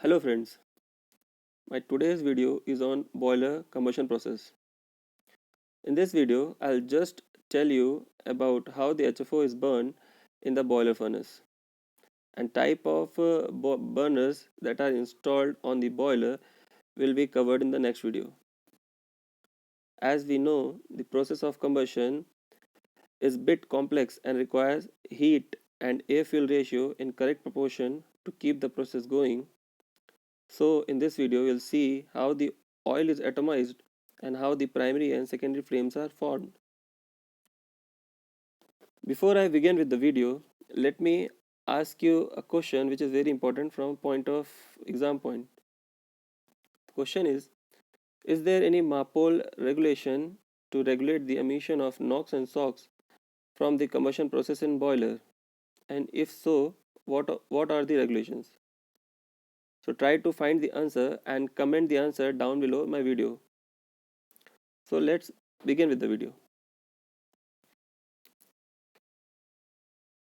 Hello friends, my today's video is on boiler combustion process. In this video, I'll just tell you about how the HFO is burned in the boiler furnace and type of burners that are installed on the boiler will be covered in the next video. As we know, the process of combustion is bit complex and requires heat and air fuel ratio in correct proportion to keep the process going. So in this video, you'll see how the oil is atomized and how the primary and secondary flames are formed. Before I begin with the video, let me ask you a question which is very important from point of exam point. The question is there any MAPOL regulation to regulate the emission of NOx and SOx from the combustion process in boiler? And if so, what are the regulations? So try to find the answer and comment the answer down below my video. So let's begin with the video.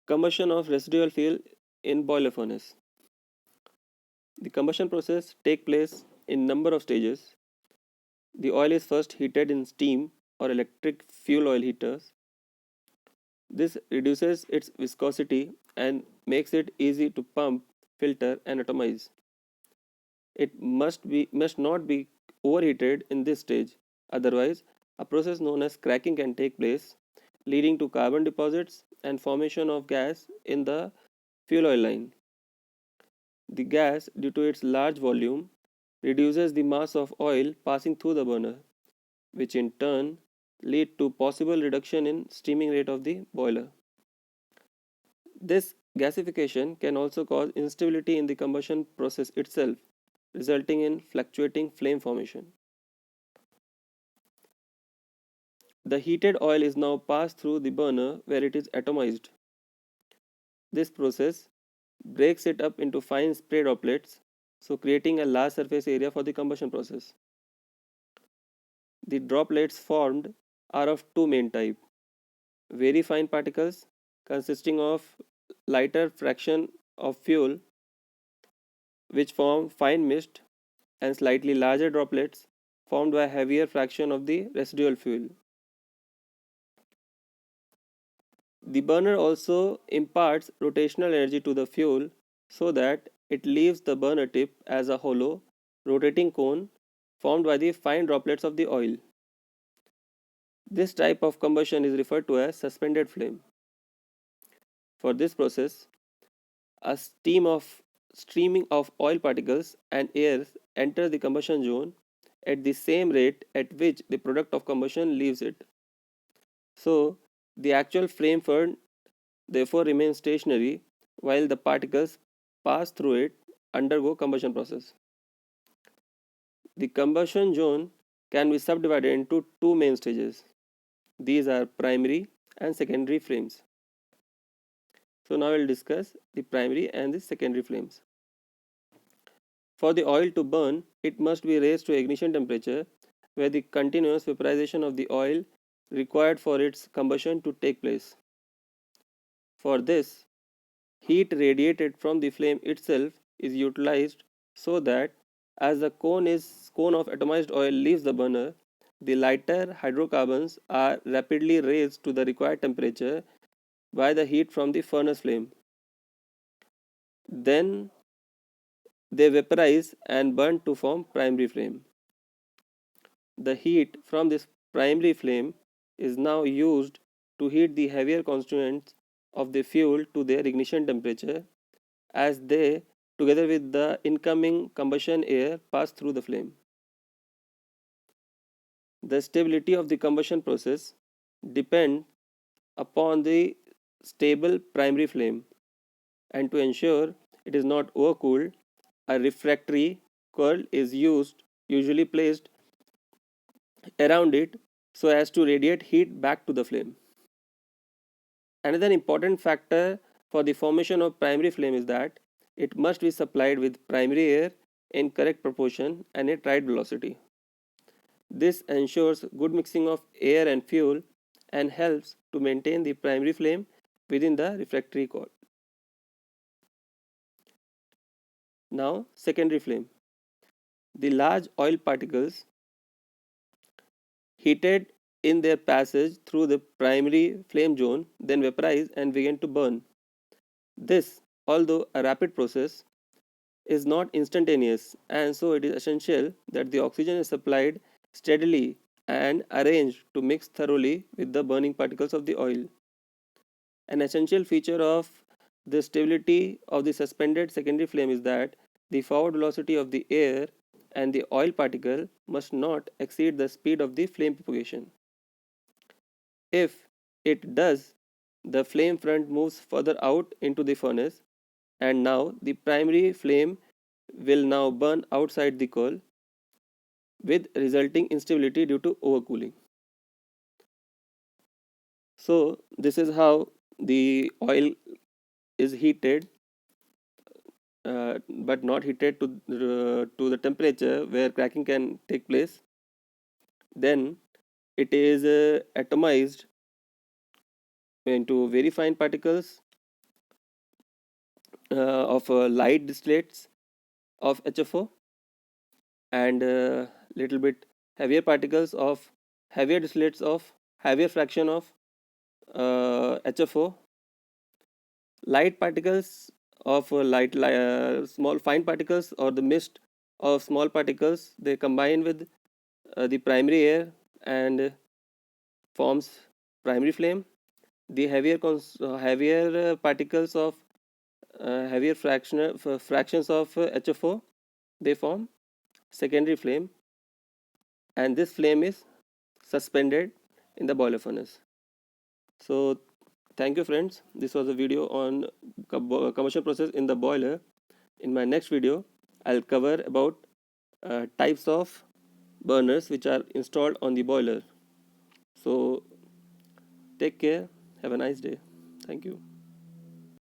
Combustion of residual fuel in boiler furnace. The combustion process takes place in number of stages. The oil is first heated in steam or electric fuel oil heaters. This reduces its viscosity and makes it easy to pump, filter and atomize. It must not be overheated in this stage. Otherwise, a process known as cracking can take place, leading to carbon deposits and formation of gas in the fuel oil line. The gas, due to its large volume, reduces the mass of oil passing through the burner, which in turn lead to possible reduction in steaming rate of the boiler. This gasification can also cause instability in the combustion process itself, resulting in fluctuating flame formation. The heated oil is now passed through the burner where it is atomized. This process breaks it up into fine spray droplets, so creating a large surface area for the combustion process. The droplets formed are of two main types: very fine particles consisting of lighter fraction of fuel which form fine mist, and slightly larger droplets formed by heavier fraction of the residual fuel. The burner also imparts rotational energy to the fuel so that it leaves the burner tip as a hollow, rotating cone formed by the fine droplets of the oil. This type of combustion is referred to as suspended flame. For this process, a streaming of oil particles and air enter the combustion zone at the same rate at which the product of combustion leaves it. So, the actual flame fern therefore remains stationary while the particles pass through it undergo combustion process. The combustion zone can be subdivided into two main stages. These are primary and secondary flames. So now we'll discuss the primary and the secondary flames. For the oil to burn, it must be raised to ignition temperature where the continuous vaporization of the oil required for its combustion to take place. For this, heat radiated from the flame itself is utilized so that as the cone of atomized oil leaves the burner, the lighter hydrocarbons are rapidly raised to the required temperature by the heat from the furnace flame. Then they vaporize and burn to form primary flame. The heat from this primary flame is now used to heat the heavier constituents of the fuel to their ignition temperature as they, together with the incoming combustion air, pass through the flame. The stability of the combustion process depends upon the stable primary flame, and to ensure it is not overcooled, a refractory coil is usually placed around it so as to radiate heat back to the flame. Another important factor for the formation of primary flame is that it must be supplied with primary air in correct proportion and at right velocity. This ensures good mixing of air and fuel and helps to maintain the primary flame within the refractory coil. Now, secondary flame. The large oil particles heated in their passage through the primary flame zone then vaporize and begin to burn. This, although a rapid process, is not instantaneous, and so it is essential that the oxygen is supplied steadily and arranged to mix thoroughly with the burning particles of the oil. An essential feature of the stability of the suspended secondary flame is that the forward velocity of the air and the oil particle must not exceed the speed of the flame propagation. If it does, the flame front moves further out into the furnace, and now the primary flame will now burn outside the coal with resulting instability due to overcooling. So this is how the oil is heated, but not heated to the temperature where cracking can take place. Then it is atomized into very fine particles of light distillates of HFO and little bit heavier particles of heavier distillates of heavier fraction of HFO. Light particles of small fine particles or the mist of small particles, they combine with the primary air and forms primary flame. The heavier particles of fractions of HFO, they form secondary flame, and this flame is suspended in the boiler furnace. So thank you friends, this was a video on combustion process in the boiler. In my next video I'll cover about types of burners which are installed on the boiler. So take care, have a nice day. Thank you.